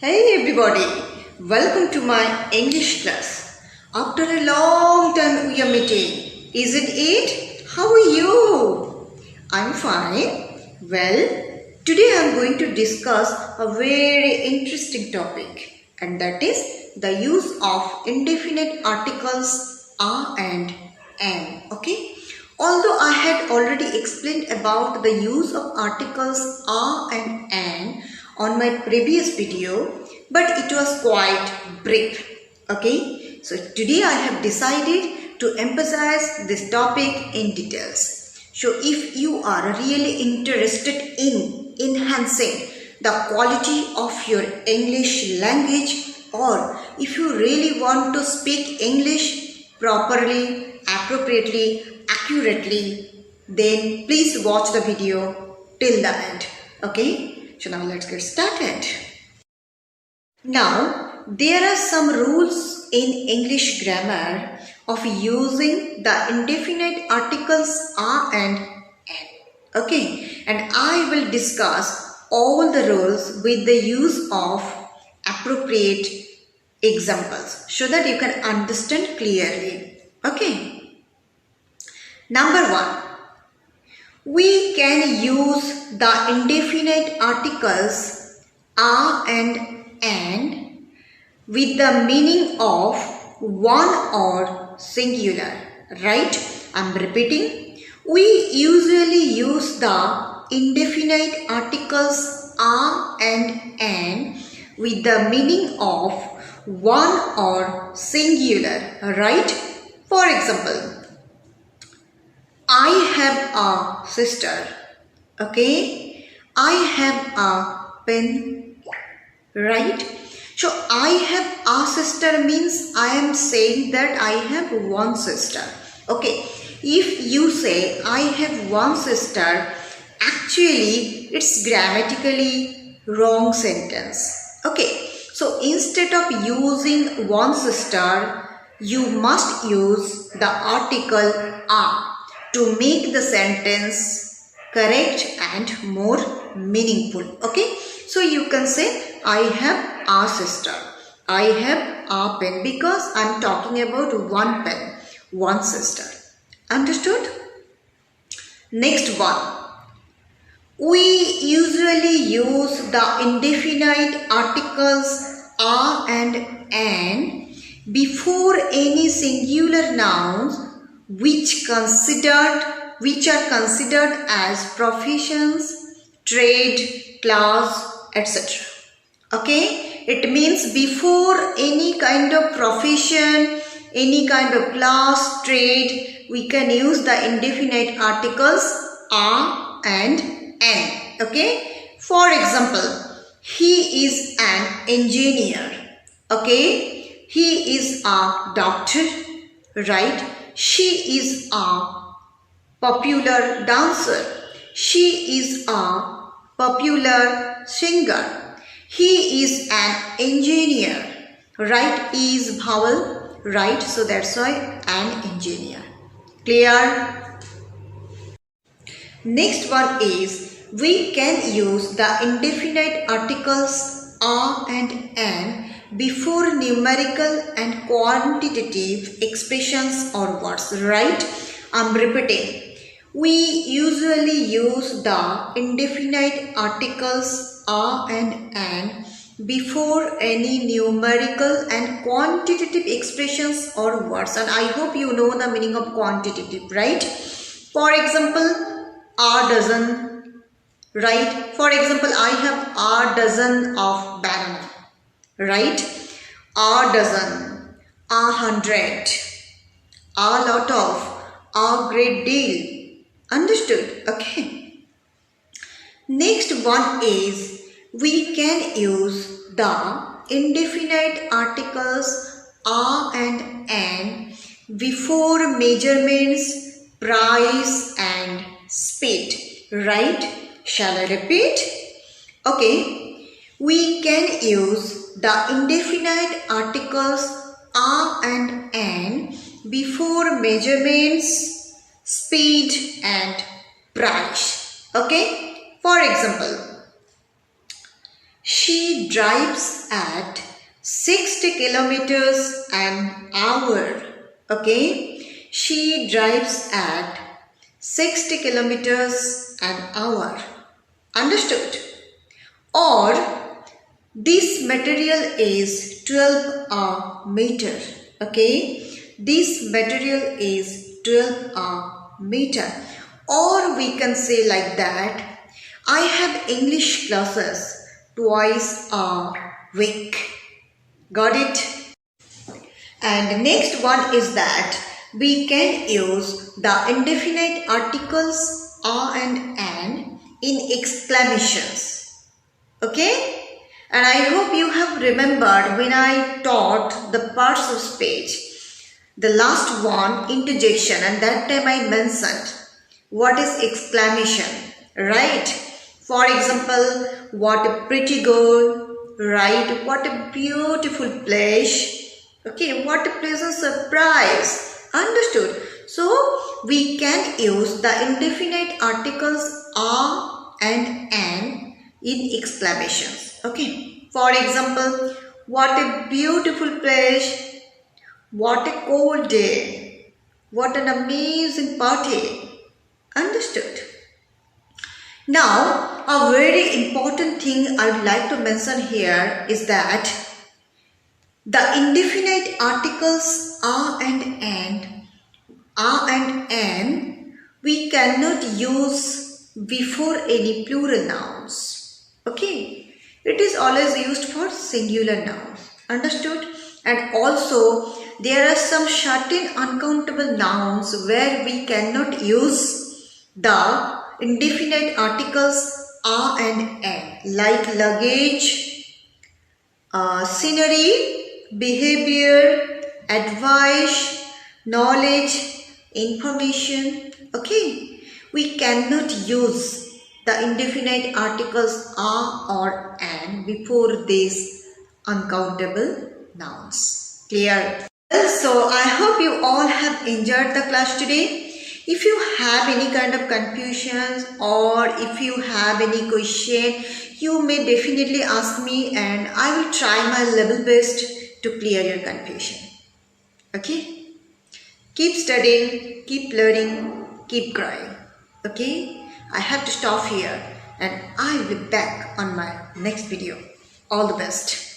Hey everybody, welcome to my English class. After a long time we are meeting, isn't it? How are you? I'm fine. Well, today I'm going to discuss a very interesting topic, and that is the use of indefinite articles are and am. Okay? Although I had already explained about the use of articles are and an on my previous video, but it was quite brief. Okay, so today I have decided to emphasize this topic in details. So if you are really interested in enhancing the quality of your English language, or if you really want to speak English properly, appropriately, accurately, then please watch the video till the end. Okay, so now let's get started. Now, there are some rules in English grammar of using the indefinite articles are and an. Okay, and I will discuss all the rules with the use of appropriate examples so that you can understand clearly. Okay. Number 1. We can use the indefinite articles are and an with the meaning of one or singular, right? I'm repeating. We usually use the indefinite articles are and an with the meaning of one or singular, right? For example, I have a sister. Okay, I have a pen, right? So I have a sister means I am saying that I have one sister. Okay, if you say I have one sister, actually it's grammatically wrong sentence. Okay, so instead of using one sister, you must use the article a to make the sentence correct and more meaningful. Okay, so you can say I have a sister, I have a pen, because I am talking about one pen, one sister. Understood? Next one. We usually use the indefinite articles are and an before any singular nouns which are considered as professions, trade, class, etc. Okay, it means before any kind of profession, any kind of class, trade, we can use the indefinite articles are and an. Okay, for example, he is an engineer. Okay, he is a doctor, right? She is a popular dancer. She is a popular singer. He is an engineer, right? Is vowel, right? So that's why an engineer. Clear? Next one is we can use the indefinite articles are and an before numerical and quantitative expressions or words, right? I'm repeating. We usually use the indefinite articles are and an before any numerical and quantitative expressions or words, and I hope you know the meaning of quantitative, right? For example, a dozen, right? For example, I have a dozen of banana, right? A dozen, 100, a lot of, a great deal. Understood? Okay. Next one is we can use the indefinite articles are and an before measurements, price and speed, right? Shall I repeat? Okay. We can use the indefinite articles are and an before measurements, speed and price. Okay. For example, She drives at 60 kilometers an hour. Okay? She drives at 60 kilometers an hour. Understood? Or this material is 12 a meter. Okay? This material is 12 a meter. Or we can say like that, I have English classes twice a week. Got it? And next one is that we can use the indefinite articles a and an in exclamations. Okay? And I hope you have remembered when I taught the parts of speech. The last one, interjection, and that time I mentioned what is exclamation, right? For example, what a pretty girl, right? What a beautiful place, okay? What a pleasant surprise, understood? So, we can use the indefinite articles a and an in exclamations, okay? For example, what a beautiful place, what a cold day, what an amazing party, understood? Now, a very important thing I would like to mention here is that the indefinite articles a and an, we cannot use before any plural nouns. Okay? It is always used for singular nouns. Understood? And also, there are some certain uncountable nouns where we cannot use the indefinite articles a and an, like luggage, scenery, behavior, advice, knowledge, information. Okay, we cannot use the indefinite articles a or an before these uncountable nouns. Clear? So I hope you all have enjoyed the class today. If you have any kind of confusions or if you have any question, you may definitely ask me and I will try my level best to clear your confusion. Okay? Keep studying, keep learning, keep growing. Okay? I have to stop here and I will be back on my next video. All the best.